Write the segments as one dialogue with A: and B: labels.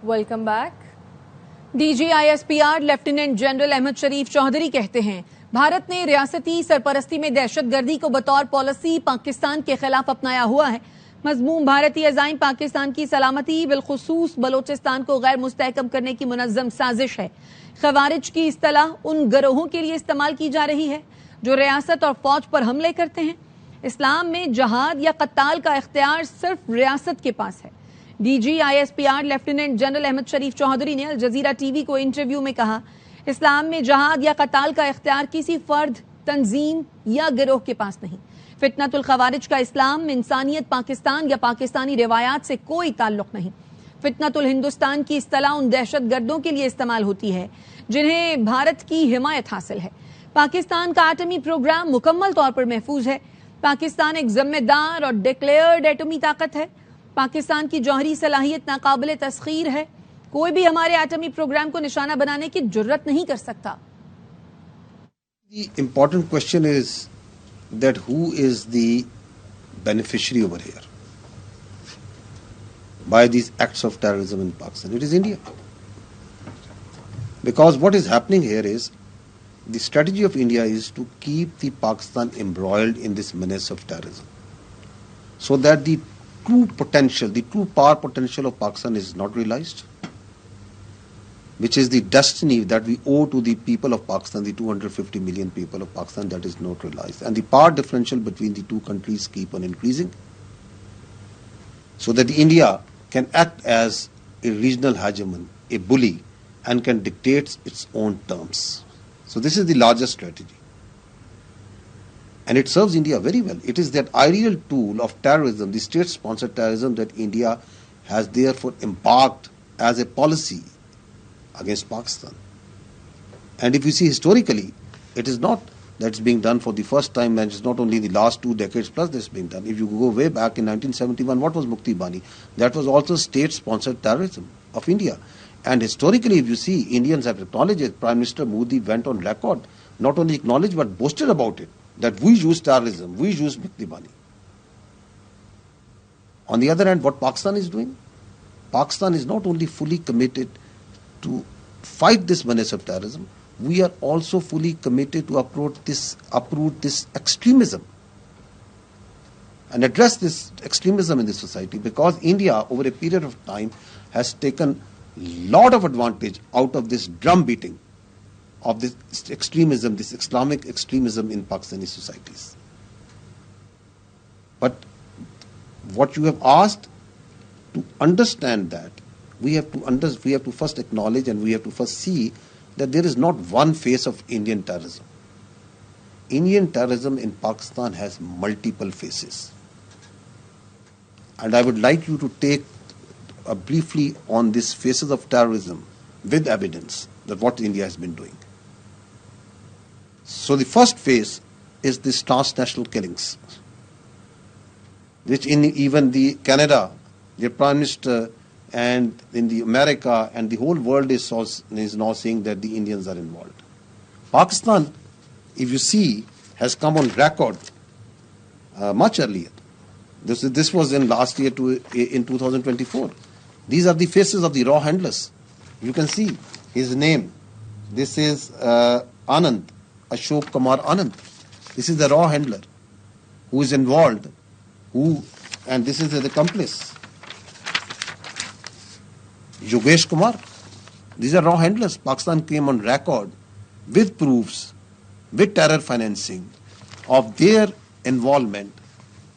A: Welcome back. D G I S P R Lieutenant General Ahmed Sharif Chaudhry کہتے ہیں بھارت نے ریاستی سرپرستی میں دہشت گردی کو بطور پالیسی پاکستان کے خلاف اپنایا ہوا ہے. مضمون بھارتی عزائم پاکستان کی سلامتی بالخصوص بلوچستان کو غیر مستحکم کرنے کی منظم سازش ہے. خوارج کی اصطلاح ان گروہوں کے لیے استعمال کی جا رہی ہے جو ریاست اور فوج پر حملے کرتے ہیں. اسلام میں جہاد یا قتال کا اختیار صرف ریاست کے پاس ہے. D G I S P R Lieutenant General Ahmed Sharif Chaudhry نے الجزیرہ ٹی وی کو انٹرویو میں کہا اسلام میں جہاد یا قتال کا اختیار کسی فرد، تنظیم یا گروہ کے پاس نہیں. فتنۃ الخوارج کا اسلام، انسانیت، پاکستان یا پاکستانی روایات سے کوئی تعلق نہیں. فتنۃ الہندوستان کی اصطلاح ان دہشت گردوں کے لیے استعمال ہوتی ہے جنہیں بھارت کی حمایت حاصل ہے. پاکستان کا ایٹمی پروگرام مکمل طور پر محفوظ ہے. پاکستان ایک ذمہ دار اور ڈکلیئرڈ ایٹمی طاقت ہے. پاکستان کی جوہری صلاحیت ناقابل تسخیر ہے. کوئی بھی ہمارے ایٹمی پروگرام کو نشانہ بنانے کی جرت نہیں کر سکتا.
B: The important question is that who is the beneficiary over here by these acts of terrorism in Pakistan? It is India. Because what is happening here is the strategy of India is to keep the Pakistan embroiled in this menace of terrorism so that the true potential, the true power potential of Pakistan is not realized, which is the destiny that we owe to the people of Pakistan, the 250 million people of Pakistan, that is not realized. And the power differential between the two countries keep on increasing so that India can act as a regional hegemon, a bully, and can dictate its own terms. So this is the largest strategy. And it serves India very well. It is that ideal tool of terrorism, the state-sponsored terrorism, that India has therefore embarked as a policy against Pakistan. And if you see historically, it is not that it's being done for the first time, and it's not only in the last 2 decades plus this being done. If you go way back in 1971, what was Mukti Bani? That was also state-sponsored terrorism of India. And historically, if you see, Indians have acknowledged it. Prime Minister Modi went on record, not only acknowledged but boasted about it, that we use terrorism, we use Mukti Bani. On the other hand, what Pakistan is doing? Pakistan is not only fully committed to fight this menace of terrorism, we are also fully committed to uproot this extremism and address this extremism in the society, because India over a period of time has taken lot of advantage out of this drum beating of this extremism, this Islamic extremism in Pakistani societies. But what you have asked, to understand that, we have to first acknowledge and we have to first see that there is not one face of Indian terrorism. Indian terrorism in Pakistan has multiple faces. And I would like you to take briefly on these faces of terrorism with evidence that what India has been doing. So the first phase is this transnational killings, which in even the Canada, the Prime Minister, and in the America and the whole world is now saying that the Indians are involved. Pakistan, if you see, has come on record much earlier. This was in last year in 2024. These are the faces of the raw handlers. You can see his name. This is Anand, Ashok Kumar Anand. This is the raw handler who is involved, and this is the accomplice, Yogesh Kumar. These are raw handlers. Pakistan came on record with proofs, with terror financing of their involvement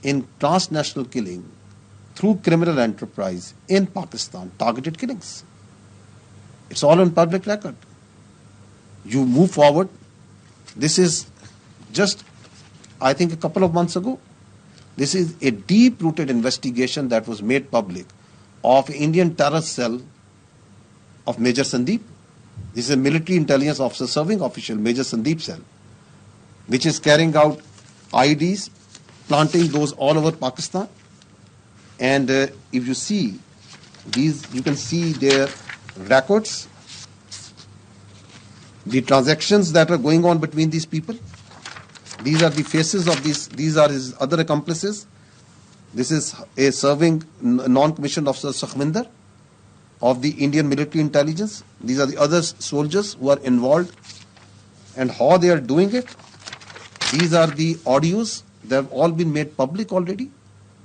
B: in transnational killing through criminal enterprise in Pakistan, targeted killings. It's all on public record. You move forward. This is just, I think, a couple of months ago. This is a deep-rooted investigation that was made public of Indian terror cell of Major Sandeep. This is a military intelligence officer serving official, Major Sandeep cell, which is carrying out IEDs, planting those all over Pakistan. And if you see these, you can see their records, the transactions that are going on between these people. These are the faces of these are his other accomplices. This is a serving non-commissioned officer, Sukhminder. of the Indian military intelligence. These are the other soldiers who are involved, and how they are doing it. These are the audios. They have all been made public already,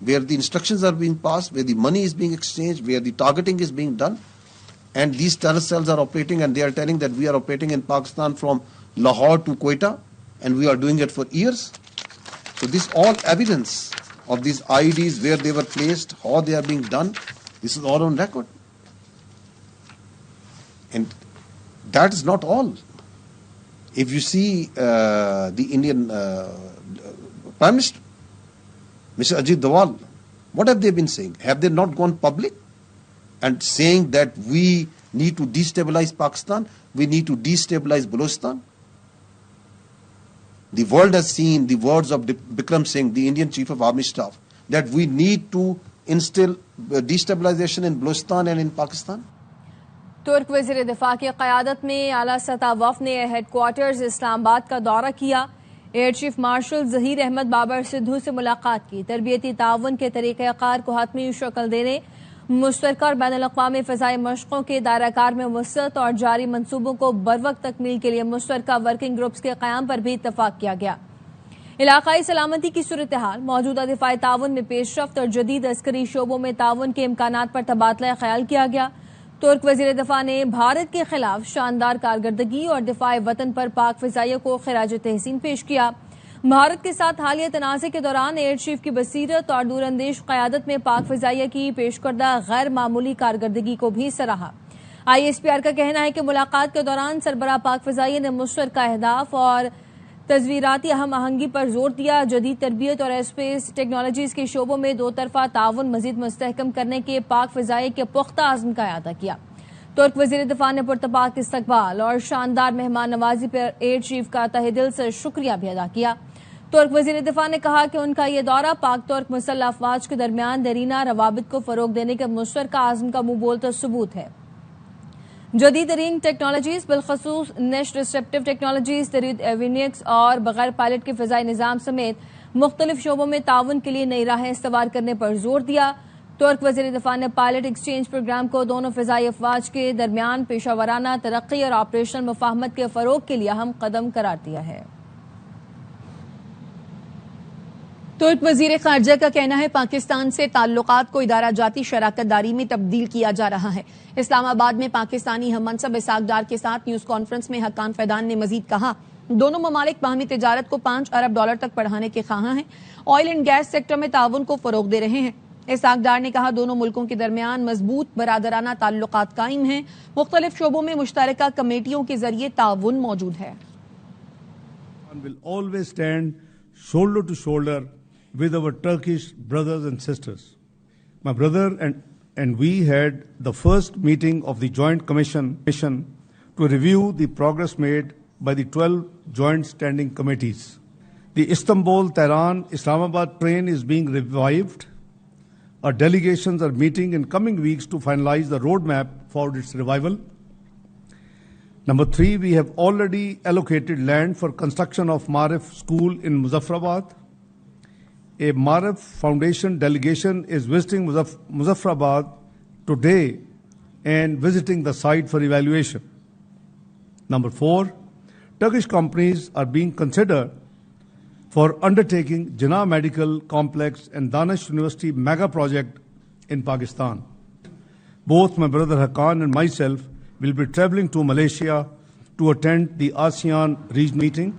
B: where the instructions are being passed, where the money is being exchanged, where the targeting is being done. And these terror cells are operating, and they are telling that we are operating in Pakistan from Lahore to Quetta, and we are doing it for years. So this all evidence of these IEDs, where they were placed, how they are being done, this is all on record. And that is not all. If you see the Indian Prime Minister, Mr. Ajit Doval, what have they been saying? Have they not gone public and saying that we need to destabilize Pakistan, we need to destabilize Balochistan? The world has seen the words of Bikram Singh, the Indian Chief of Army Staff, that we need to instill destabilization in Balochistan and in Pakistan.
A: ترک وزیر دفاع کی قیادت میں اعلیٰ سطح وفد نے ہیڈ کوارٹرز اسلام آباد کا دورہ کیا. Air chief marshal Zaheer Ahmed Babar Sidhu سے ملاقات کی. تربیتی تعاون کے طریقہ کار کو حتمی شکل دینے، مشترکہ اور بین الاقوامی فضائی مشقوں کے دائرہ کار میں وسعت اور جاری منصوبوں کو بروقت تکمیل کے لیے مشترکہ ورکنگ گروپس کے قیام پر بھی اتفاق کیا گیا. علاقائی سلامتی کی صورتحال، موجودہ دفاعی تعاون میں پیش رفت اور جدید عسکری شعبوں میں تعاون کے امکانات پر تبادلہ خیال کیا گیا. ترک وزیر دفاع نے بھارت کے خلاف شاندار کارکردگی اور دفاع وطن پر پاک فضائیہ کو خراج تحسین پیش کیا. بھارت کے ساتھ حالیہ تنازع کے دوران ایئر چیف کی بصیرت اور دور اندیش قیادت میں پاک فضائیہ کی پیش کردہ غیر معمولی کارکردگی کو بھی سراہا. ISPR کا کہنا ہے کہ ملاقات کے دوران سربراہ پاک فضائیہ نے مشترکہ اہداف اور تصویراتی ہم آہنگی پر زور دیا. جدید تربیت اور اسپیس ٹیکنالوجیز کے شعبوں میں دو طرفہ تعاون مزید مستحکم کرنے کے پاک فضائیہ کے پختہ عزم کا اعادہ کیا. ترک وزیر دفاع نے پرتپاک استقبال اور شاندار مہمان نوازی پر ایئر چیف کا تہہ دل سے شکریہ بھی ادا کیا. ترک وزیر دفاع نے کہا کہ ان کا یہ دورہ پاک ترک مسلح افواج کے درمیان دیرینہ روابط کو فروغ دینے کے مشترکہ عزم کا منہ بولتا ثبوت ہے. جدید ترین ٹیکنالوجیز بالخصوص نیش ریسیپٹیو ٹیکنالوجیز، جدید ایوینکس اور بغیر پائلٹ کے فضائی نظام سمیت مختلف شعبوں میں تعاون کے لیے نئی راہیں استوار کرنے پر زور دیا. ترک وزیر دفاع نے پائلٹ ایکسچینج پروگرام کو دونوں فضائی افواج کے درمیان پیشہ ورانہ ترقی اور آپریشنل مفاہمت کے فروغ کے لیے اہم قدم قرار دیا ہے. ترک وزیر خارجہ کا کہنا ہے پاکستان سے تعلقات کو ادارہ جاتی شراکت داری میں تبدیل کیا جا رہا ہے. اسلام آباد میں پاکستانی ہم منصب اسحاق ڈار کے ساتھ نیوز کانفرنس میں حقان فیدان نے مزید کہا دونوں ممالک باہمی تجارت کو $5 ارب تک بڑھانے کے خواہاں ہیں. آئل اینڈ گیس سیکٹر میں تعاون کو فروغ دے رہے ہیں. اسحاق ڈار نے کہا دونوں ملکوں کے درمیان مضبوط برادرانہ تعلقات قائم ہیں. مختلف شعبوں میں مشترکہ کمیٹیوں کے ذریعے تعاون موجود ہے.
C: will always stand shoulder to shoulder with our Turkish brothers and sisters. My brother and we had the first meeting of the Joint Commission to review the progress made by the 12 Joint Standing Committees. The Istanbul-Tehran-Islamabad train is being revived. Our delegations are meeting in coming weeks to finalize the roadmap for its revival. Number 3, we have already allocated land for construction of Marif School in Muzaffarabad. A Marif Foundation delegation is visiting Muzaffarabad today and visiting the site for evaluation. Number 4, Turkish companies are being considered for undertaking Jinnah Medical Complex and Danish University mega project in Pakistan. Both my brother Haqqan and myself will be traveling to Malaysia to attend the ASEAN region meeting.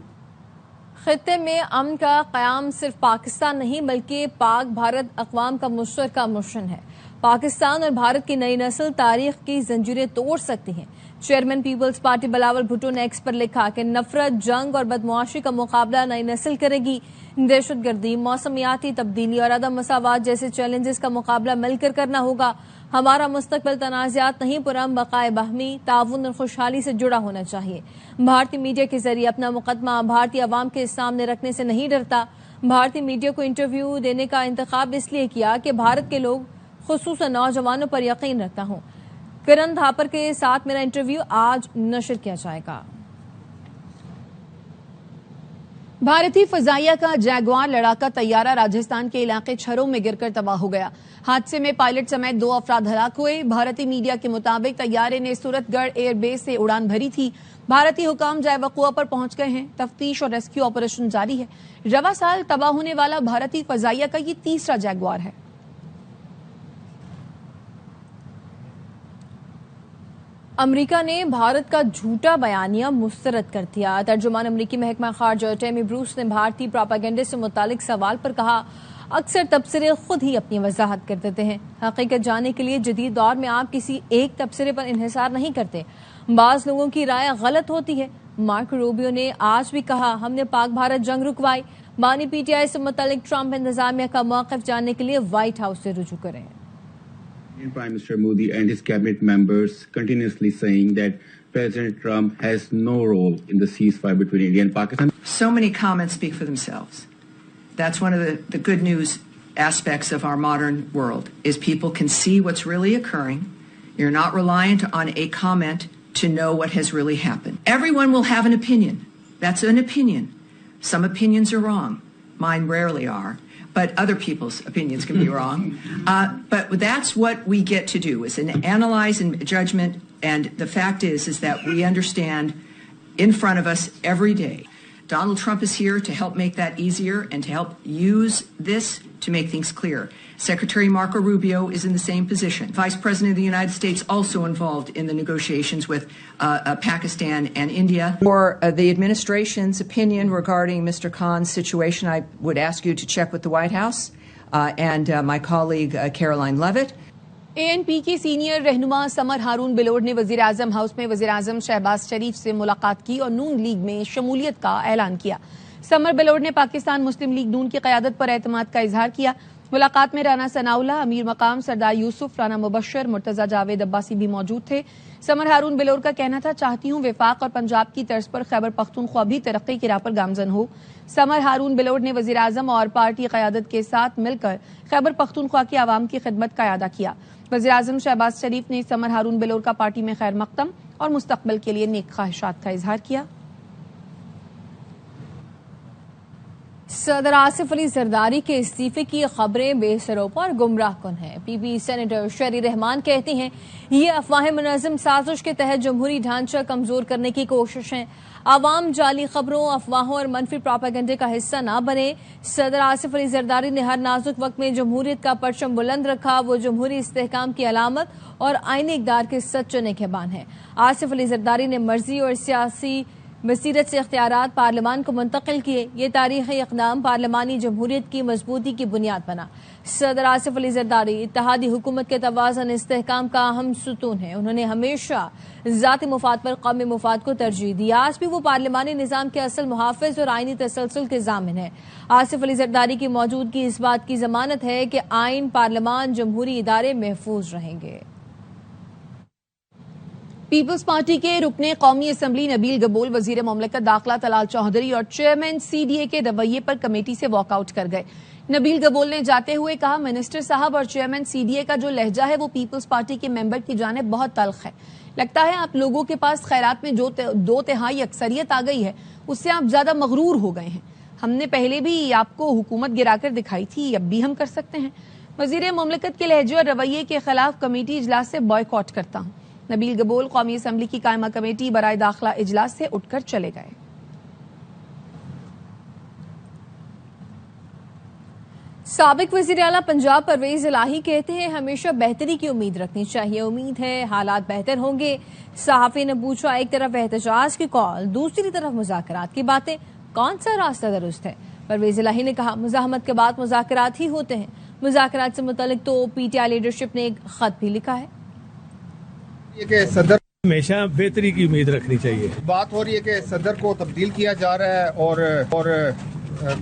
A: خطے میں امن کا قیام صرف پاکستان نہیں بلکہ پاک بھارت اقوام کا مشترکہ مشن ہے. پاکستان اور بھارت کی نئی نسل تاریخ کی زنجیریں توڑ سکتی ہیں. چیئرمین پیپلز پارٹی بلاول بھٹو نے ایکس پر لکھا کہ نفرت، جنگ اور بدمعاشی کا مقابلہ نئی نسل کرے گی. دہشت گردی، موسمیاتی تبدیلی اور عدم مساوات جیسے چیلنجز کا مقابلہ مل کر کرنا ہوگا. ہمارا مستقبل تنازعات نہیں پرامن بقائے باہمی تعاون اور خوشحالی سے جڑا ہونا چاہیے. بھارتی میڈیا کے ذریعے اپنا مقدمہ بھارتی عوام کے سامنے رکھنے سے نہیں ڈرتا. بھارتی میڈیا کو انٹرویو دینے کا انتخاب اس لیے کیا کہ بھارت کے لوگ خصوصاً نوجوانوں پر یقین رکھتا ہوں. کرن تھاپر کے ساتھ میرا انٹرویو آج نشر کیا جائے گا. بھارتی فضائیہ کا جیگوار لڑاکا طیارہ راجستھان کے علاقے چھروں میں گر کر تباہ ہو گیا. حادثے میں پائلٹ سمیت 2 افراد ہلاک ہوئے. بھارتی میڈیا کے مطابق طیارے نے سورت گڑھ ایئر بیس سے اڑان بھری تھی. بھارتی حکام جائے وقوع پر پہنچ گئے ہیں. تفتیش اور ریسکیو آپریشن جاری ہے. رواں سال تباہ ہونے والا بھارتی فضائیہ کا یہ تیسرا جیگوار ہے. امریکہ نے بھارت کا جھوٹا بیانیہ مسترد کر دیا. ترجمان امریکی محکمہ خارجہ ٹیمی بروس نے بھارتی پروپیگنڈے سے متعلق سوال پر کہا، اکثر تبصرے خود ہی اپنی وضاحت کر دیتے ہیں. حقیقت جاننے کے لیے جدید دور میں آپ کسی ایک تبصرے پر انحصار نہیں کرتے. بعض لوگوں کی رائے غلط ہوتی ہے. مارکو روبیو نے آج بھی کہا، ہم نے پاک بھارت جنگ رکوائی. بانی پی ٹی آئی سے متعلق ٹرمپ انتظامیہ کا موقف جاننے کے لیے وائٹ ہاؤس سے رجوع کریں.
D: Prime Minister Modi and his cabinet members continuously saying that President Trump has no role in the ceasefire between India and Pakistan.
E: So many comments speak for themselves. That's one of the good news aspects of our modern world, is people can see what's really occurring. You're not reliant on a comment to know what has really happened. Everyone will have an opinion. That's an opinion. Some opinions are wrong. Mine rarely are. But other people's opinions can be wrong. But that's what we get to do, is an analyze and judgment. And the fact is that we understand in front of us every day. Donald Trump is here to help make that easier and to help use this to make things clear. Secretary Marco Rubio is in the same position. Vice President of the United States also involved in the negotiations with Pakistan and India. For the administration's opinion regarding Mr. Khan's situation, I would ask you to check with the White House and my colleague Caroline Levitt.
A: ANP کے senior رہنما سمر ہارون بلوڑ نے وزیر اعظم house میں وزیر اعظم شہباز شریف سے ملاقات کی اور نون لیگ میں شمولیت کا اعلان کیا. سمر بلوڑ نے پاکستان مسلم لیگ نون کی قیادت پر اعتماد کا اظہار کیا. ملاقات میں رانا ثناءاللہ، امیر مقام سردار یوسف، رانا مبشر، مرتضی جاوید عباسی بھی موجود تھے. سمر ہارون بلوڑ کا کہنا تھا، چاہتی ہوں وفاق اور پنجاب کی طرز پر خیبر پختونخوا بھی ترقی کی راہ پر گامزن ہو. سمر ہارون بلوڑ نے وزیر اعظم اور پارٹی قیادت کے ساتھ مل کر خیبر پختونخوا کے عوام کی خدمت کا اعادہ کیا. وزیر اعظم شہباز شریف نے سمر ہارون بلوڑ کا پارٹی میں خیر مقدم اور مستقبل کے لیے نیک خواہشات کا اظہار کیا. صدر آصف علی زرداری کے استعفے کی خبریں بے سروپا اور گمراہ کن ہیں. پی پی سینیٹر شیری رحمان کہتی ہیں، یہ افواہیں منظم سازش کے تحت جمہوری ڈھانچہ کمزور کرنے کی کوشش ہیں. عوام جعلی خبروں، افواہوں اور منفی پروپیگنڈے کا حصہ نہ بنے. صدر آصف علی زرداری نے ہر نازک وقت میں جمہوریت کا پرچم بلند رکھا. وہ جمہوری استحکام کی علامت اور آئینی اقدار کے سچے نگہبان ہیں. آصف علی زرداری نے مرضی اور سیاسی بصیرت سے اختیارات پارلیمان کو منتقل کیے. یہ تاریخی اقدام پارلیمانی جمہوریت کی مضبوطی کی بنیاد بنا. صدر آصف علی زرداری اتحادی حکومت کے توازن استحکام کا اہم ستون ہے. انہوں نے ہمیشہ ذاتی مفاد پر قومی مفاد کو ترجیح دی. آج بھی وہ پارلیمانی نظام کے اصل محافظ اور آئینی تسلسل کے ضامن ہیں. آصف علی زرداری کی موجودگی اس بات کی ضمانت ہے کہ آئین، پارلیمان، جمہوری ادارے محفوظ رہیں گے. پیپلز پارٹی کے رکن قومی اسمبلی نبیل گبول وزیر مملکت داخلہ طلال چودھری اور چیئرمین سی ڈی اے کے رویے پر کمیٹی سے واک آؤٹ کر گئے. نبیل گبول نے جاتے ہوئے کہا، منسٹر صاحب اور چیئرمین سی ڈی اے کا جو لہجہ ہے وہ پیپلز پارٹی کے ممبر کی جانب بہت تلخ ہے. لگتا ہے آپ لوگوں کے پاس خیرات میں جو 2/3 اکثریت آ گئی ہے اس سے آپ زیادہ مغرور ہو گئے ہیں. ہم نے پہلے بھی آپ کو حکومت گرا کر دکھائی تھی، اب بھی ہم کر سکتے ہیں. وزیر مملکت کے لہجے اور رویے کے خلاف کمیٹی اجلاس سے بائیکاٹ کرتا ہوں. نبیل گبول قومی اسمبلی کی قائمہ کمیٹی برائے داخلہ اجلاس سے اٹھ کر چلے گئے. سابق وزیر اعلیٰ پنجاب پرویز الہی کہتے ہیں، ہمیشہ بہتری کی امید رکھنی چاہیے. امید ہے حالات بہتر ہوں گے. صحافی نے پوچھا، ایک طرف احتجاج کی کال، دوسری طرف مذاکرات کی باتیں، کون سا راستہ درست ہے؟ پرویز الہی نے کہا، مزاحمت کے بعد مذاکرات ہی ہوتے ہیں. مذاکرات سے متعلق تو پی ٹی آئی لیڈرشپ نے ایک خط بھی لکھا ہے
F: کہ صدر
C: ہمیشہ بہتری کی امید رکھنی چاہیے.
F: بات ہو رہی ہے کہ صدر کو تبدیل کیا جا رہا ہے اور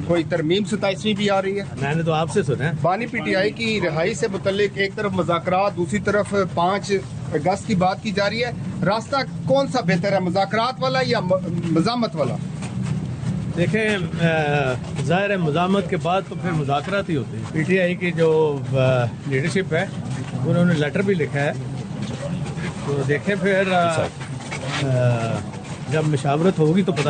F: کوئی ترمیم 27ویں بھی آ رہی ہے.
C: میں نے تو آپ سے سنا ہے.
F: بانی پی ٹی آئی کی رہائی سے متعلق ایک طرف مذاکرات، دوسری طرف 5 اگست کی بات کی جا رہی ہے. راستہ کون سا بہتر ہے، مذاکرات والا یا مزاحمت والا؟
C: دیکھیں، ظاہر ہے مزاحمت کے بعد تو پھر مذاکرات ہی ہوتے ہیں. پی ٹی آئی کی جو لیڈرشپ ہے انہوں نے لیٹر بھی لکھا ہے، تو دیکھیں پھر جب مشاورت ہوگی تو پتہ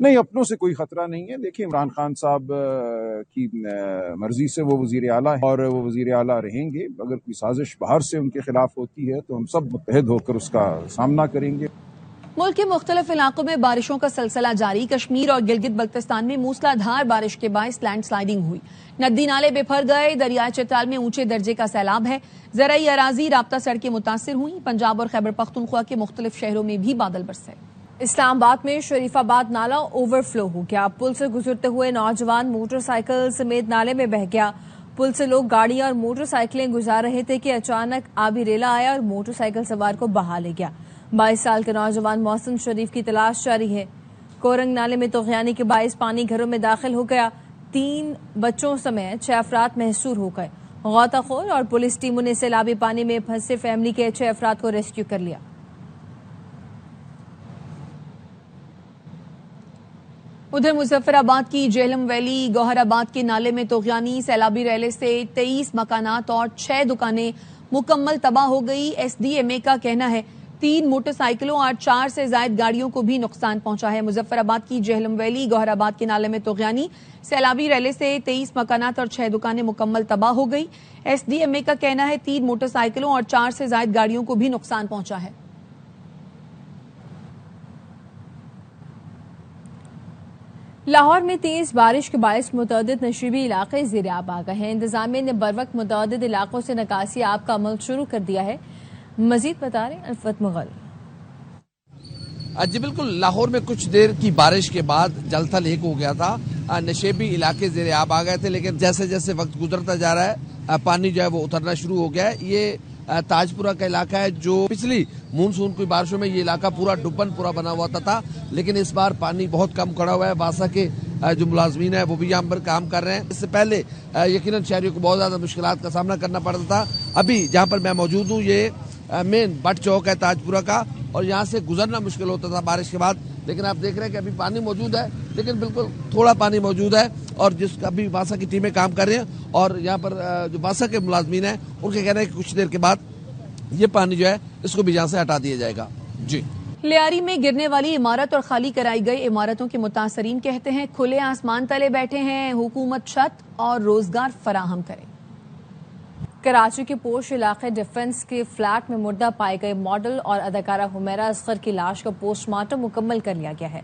G: نہیں، اپنوں سے کوئی خطرہ نہیں ہے. دیکھیے، عمران خان صاحب کی مرضی سے وہ وزیر اعلیٰ ہیں اور وہ وزیر اعلیٰ رہیں گے. اگر کوئی سازش باہر سے ان کے خلاف ہوتی ہے تو ہم سب متحد ہو کر اس کا سامنا کریں گے.
A: ملک کے مختلف علاقوں میں بارشوں کا سلسلہ جاری. کشمیر اور گلگت بلتستان میں موسلا دھار بارش کے باعث لینڈ سلائیڈنگ ہوئی. ندی نالے بے گئے. دریائے چترال میں اونچے درجے کا سیلاب ہے. زرعی اراضی رابطہ سڑکیں متاثر ہوئیں. پنجاب اور خیبر پختونخوا کے مختلف شہروں میں بھی بادل برسے.
H: اسلام آباد میں شریف آباد نالا اوور فلو ہو گیا. پل سے گزرتے ہوئے نوجوان موٹر سائیکل سمیت نالے میں بہہ گیا. پل سے لوگ گاڑیاں اور موٹر سائیکلیں گزار رہے تھے کہ اچانک آبی ریلا آیا اور موٹر سائیکل سوار کو بہا لے گیا. 22 سال کے نوجوان محسن شریف کی تلاش جاری ہے. کورنگ نالے میں طغیانی کے باعث پانی گھروں میں داخل ہو گیا. 3 بچوں سمیت 6 افراد محصور ہو گئے. غوطہ خور اور پولیس ٹیموں نے سیلابی پانی میں پھنسے فیملی کے 6 افراد کو ریسکیو کر لیا.
A: ادھر مظفر آباد کی جہلم ویلی گوہر آباد کے نالے میں طغیانی. سیلابی ریلے سے 23 مکانات اور 6 دکانیں مکمل تباہ ہو گئی. ایس ڈی ایم اے کا کہنا ہے 3 موٹر سائیکلوں اور 4 سے زائد گاڑیوں کو بھی نقصان پہنچا ہے. مظفر آباد کی جہلم ویلی گوہر آباد کے نالے میں طغیانی. سیلابی ریلے سے 23 مکانات اور 6 دکانیں مکمل تباہ ہو گئی. ایس ڈی ایم اے کا کہنا ہے 3 موٹر سائیکلوں اور 4 سے زائد گاڑیوں کو بھی نقصان پہنچا ہے.
H: لاہور میں تیز بارش کے باعث متعدد نشیبی علاقے زیر آب آ گئے ہیں. انتظامیہ نے بروقت متعدد علاقوں سے نکاسی آب کا عمل شروع کر دیا ہے. مزید بتا رہے ہیں الفت مغل.
I: جی بالکل، لاہور میں کچھ دیر کی بارش کے بعد جل تھل ایک ہو گیا تھا. نشیبی علاقے زیر آب آ گئے تھے، لیکن جیسے جیسے وقت گزرتا جا رہا ہے پانی جو ہے وہ اترنا شروع ہو گیا ہے. یہ تاج پورہ کا علاقہ ہے جو پچھلی مونسون کی بارشوں میں یہ علاقہ پورا ڈبن پورا بنا ہوا تھا، لیکن اس بار پانی بہت کم کھڑا ہوا ہے. واسا کے جو ملازمین ہیں وہ بھی یہاں پر کام کر رہے ہیں. اس سے پہلے یقیناً شہریوں کو بہت زیادہ مشکلات کا سامنا کرنا پڑتا تھا. ابھی جہاں پر میں موجود ہوں یہ مین بٹ چوک ہے تاج پورہ کا، اور یہاں سے گزرنا مشکل ہوتا تھا بارش کے بعد. لیکن آپ دیکھ رہے ہیں کہ ابھی پانی موجود ہے، لیکن بالکل تھوڑا پانی موجود ہے، اور جس کا ابھی واسا کی ٹیمیں کام کر رہی ہیں. اور یہاں پر جو واسا کے ملازمین ہیں ان کے کہنا ہے کہ کچھ دیر کے بعد یہ پانی جو ہے اس کو بھی یہاں سے ہٹا دیا جائے گا. جی،
A: لیاری میں گرنے والی عمارت اور خالی کرائی گئی عمارتوں کے متاثرین کہتے ہیں کھلے آسمان تلے بیٹھے ہیں. حکومت چھت اور روزگار فراہم کرے.
H: کراچی کے پوش علاقے ڈیفنس کے فلیٹ میں مردہ پائے گئے ماڈل اور اداکارہ حمیرہ اصغر کی لاش کا پوسٹ مارٹم مکمل کر لیا گیا ہے.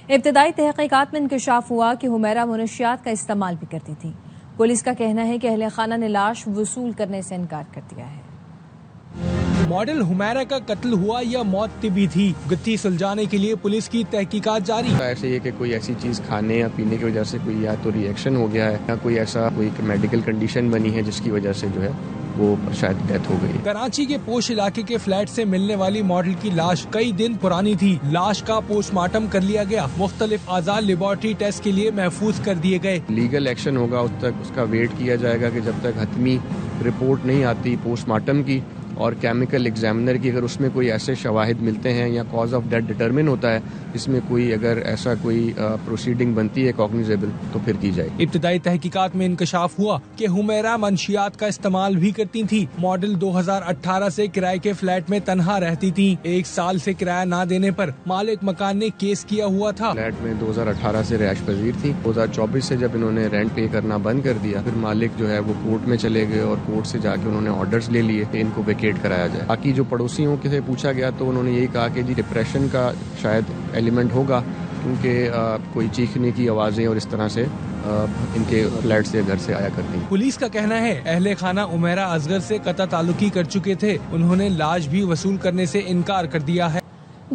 H: ابتدائی تحقیقات میں انکشاف ہوا کہ حمیرہ منشیات کا استعمال بھی کرتی تھی. پولیس کا کہنا ہے کہ اہل خانہ نے لاش وصول کرنے سے انکار کر دیا ہے.
J: ماڈل حمیرہ کا قتل ہوا یا موت طبی تھی، گتھی سلجھانے کے لیے پولیس کی تحقیقات جاری.
K: ایسے یہ کہ کوئی ایسی چیز کھانے یا پینے کی وجہ سے کوئی یا تو ری ایکشن ہو گیا ہے یا کوئی ایسا کوئی میڈیکل کنڈیشن بنی ہے جس کی وجہ سے جو ہے وہ شاید ڈیتھ ہو گئی.
J: کراچی کے پوش علاقے کے فلیٹ سے ملنے والی ماڈل کی لاش کئی دن پرانی تھی. لاش کا پوسٹ مارٹم کر لیا گیا. مختلف اعضاء لیبارٹری ٹیسٹ کے لیے محفوظ کر دیے گئے.
K: لیگل ایکشن ہوگا اس تک، اس کا ویٹ کیا جائے گا کہ جب تک حتمی رپورٹ نہیں آتی پوسٹ مارٹم کی اور کیمیکل ایگزامنر کی. اگر اس میں کوئی ایسے شواہد ملتے ہیں یا کاز آف ڈیتھ ڈٹرمن ہوتا ہے، اس میں کوئی اگر ایسا کوئی پروسیڈنگ بنتی ہے کاگنیزیبل تو پھر کی جائے.
J: ابتدائی تحقیقات میں انکشاف ہوا کہ حمیرہ منشیات کا استعمال بھی کرتی تھی. ماڈل 2018 سے کرائے کے فلیٹ میں تنہا رہتی تھی. 1 سال سے کرایہ نہ دینے پر مالک مکان نے کیس کیا ہوا تھا.
K: فلیٹ میں 2018 سے رہائش پذیر تھی. 2024 سے جب انہوں نے رینٹ پے کرنا بند کر دیا، پھر مالک جو ہے وہ کورٹ میں چلے گئے اور کورٹ سے جا کے انہوں نے آرڈرز لے لیے کہ ان کو ویکیٹ کرایا جائے. باقی جو پڑوسیوں سے پوچھا گیا تو انہوں نے یہی کہا کہ جی ڈپریشن کا شاید ایلیمنٹ ہوگا، کیونکہ کوئی چیخنے کی آوازیں اور اس طرح سے ان کے فلیٹ سے گھر سے آیا کرتی.
J: پولیس کا کہنا ہے اہل خانہ حمیرہ اصغر سے قطع تعلقی کر چکے تھے. انہوں نے لاش بھی وصول کرنے سے انکار کر دیا ہے.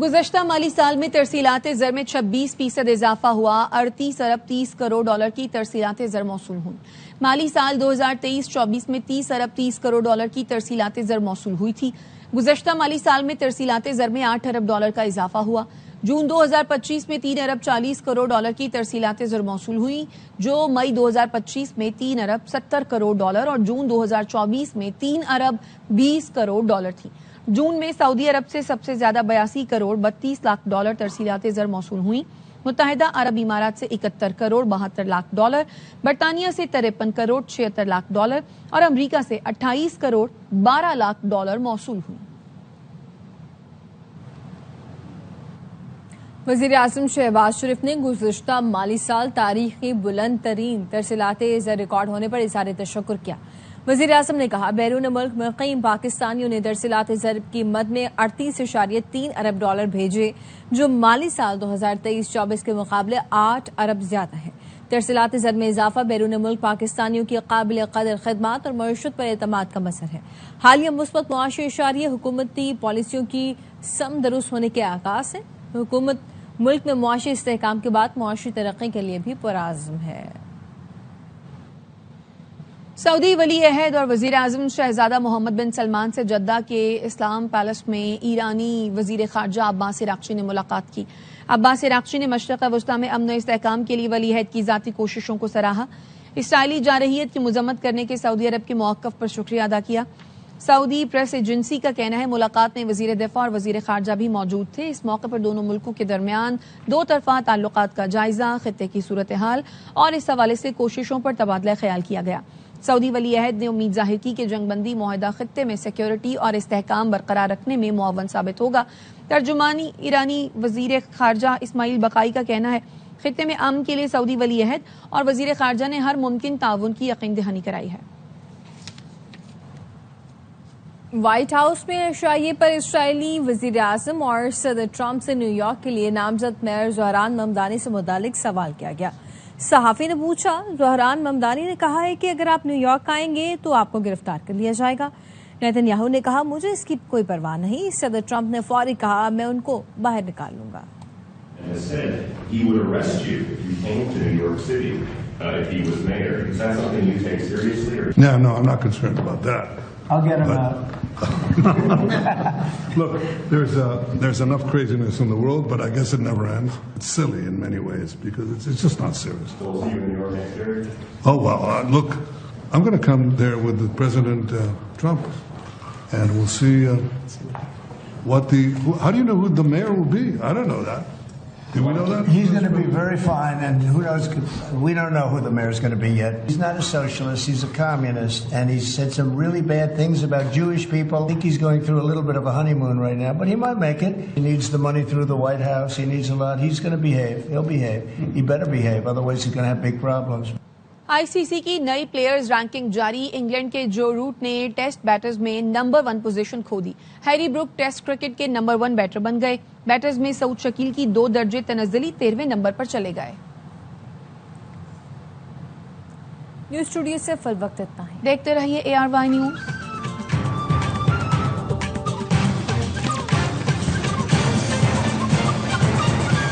A: گزشتہ مالی سال میں ترسیلات زر میں 26% اضافہ ہوا. 38 ارب 30 کروڑ ڈالر کی ترسیلات زر موصول ہوئی. مالی سال 2023-24 میں 30 ارب 30 کروڑ ڈالر کی ترسیلات زر موصول ہوئی تھی. گزشتہ مالی سال میں ترسیلات زر میں 8 ارب ڈالر کا اضافہ ہوا. جون 2025 میں 3 ارب 40 کروڑ ڈالر کی ترسیلات زر موصول ہوئی، جو مئی 2025 میں 3 ارب 70 کروڑ ڈالر اور جون 2024 میں 3 ارب 20 کروڑ ڈالر تھی. جون میں سعودی عرب سے سب سے زیادہ 82 کروڑ 32 لاکھ ڈالر ترسیلات زر موصول ہوئیں. متحدہ عرب امارات سے 71 کروڑ 72 لاکھ ڈالر، برطانیہ سے 53 کروڑ 76 لاکھ ڈالر اور امریکہ سے 28 کروڑ 12 لاکھ ڈالر موصول ہوئی.
H: وزیر اعظم شہباز شریف نے گزشتہ مالی سال تاریخ کی بلند ترین ترسیلات زر ریکارڈ ہونے پر اظہار تشکر کیا. وزیر اعظم نے کہا بیرون ملک مقیم پاکستانیوں نے ترسیلات زر کی مد میں 38.3 ارب ڈالر بھیجے جو مالی سال 2023-24 کے مقابلے 8 ارب زیادہ ہے. ترسیلات زر میں اضافہ بیرون ملک پاکستانیوں کی قابل قدر خدمات اور معیشت پر اعتماد کا مظہر ہے. حالیہ مثبت معاشی اشاریہ حکومتی پالیسیوں کی سم درست ہونے کے آغاز ہے. حکومت ملک میں معاشی استحکام کے بعد معاشی ترقی کے لیے بھی پرعزم ہے.
A: سعودی ولی عہد اور وزیر اعظم شہزادہ محمد بن سلمان سے جدہ کے اسلام پیلس میں ایرانی وزیر خارجہ عباس عراقچی نے ملاقات کی. عباس عراقچی نے مشرق وسطی میں امن و استحکام کے لیے ولی عہد کی ذاتی کوششوں کو سراہا. اسرائیلی جارحیت کی مذمت کرنے کے سعودی عرب کے موقف پر شکریہ ادا کیا. سعودی پریس ایجنسی کا کہنا ہے ملاقات میں وزیر دفاع اور وزیر خارجہ بھی موجود تھے. اس موقع پر دونوں ملکوں کے درمیان دو طرفہ تعلقات کا جائزہ، خطے کی صورتحال اور اس حوالے سے کوششوں پر تبادلہ خیال کیا گیا. سعودی ولی عہد نے امید ظاہر کی کہ جنگ بندی معاہدہ خطے میں سیکیورٹی اور استحکام برقرار رکھنے میں معاون ثابت ہوگا. ترجمانی ایرانی وزیر خارجہ اسماعیل بقائی کا کہنا ہے خطے میں امن کے لیے سعودی ولی عہد اور وزیر خارجہ نے ہر ممکن تعاون کی یقین دہانی کرائی ہے.
H: وائٹ ہاؤس میں عشائیے پر اسرائیلی وزیر اعظم اور صدر ٹرمپ سے نیو یارک کے لیے نامزد میئر زہران ممدانی سے متعلق سوال کیا گیا. صحافی نے پوچھا. زہران ممدانی نے کہا ہے کہ اگر آپ نیو یارک آئیں گے تو آپ کو گرفتار کر لیا جائے گا. نیتن یاہو نے کہا مجھے اس کی کوئی پرواہ نہیں. صدر ٹرمپ نے فوری کہا میں ان کو باہر نکال لوں گا.
L: No, I'm not concerned about that.
M: I'll get him out.
L: Look, there's enough craziness in the world, but I guess it never ends. It's silly in many ways because it's just not serious.
N: We'll see you in New York next year.
L: Oh, well, look, I'm going to come there with the President Trump, and we'll see how do you know who the mayor will be? I don't know that. Do we know that?
M: He's going to be very fine, and who knows? We don't know who the mayor's going to be yet. He's not a socialist. He's a communist, and he's said some really bad things about Jewish people. I think he's going through a little bit of a honeymoon right now, but he might make it. He needs the money through the White House. He needs a lot. He's going to behave. He'll behave. He better behave, otherwise he's going to have big problems.
A: آئی سی سی کی نئی players ranking جاری. England کے جو route نے test batters میں number 1 position کھو دی. Harry Brook test cricket کے number 1 better بن گئے. Batters میں سعود شکیل کی 2 درجے تنزلی 13ویں نمبر پر چلے گئے.
H: نیوز اسٹوڈیو سے فی الوقت اتنا ہی.
A: دیکھتے رہیے ARY نیوز.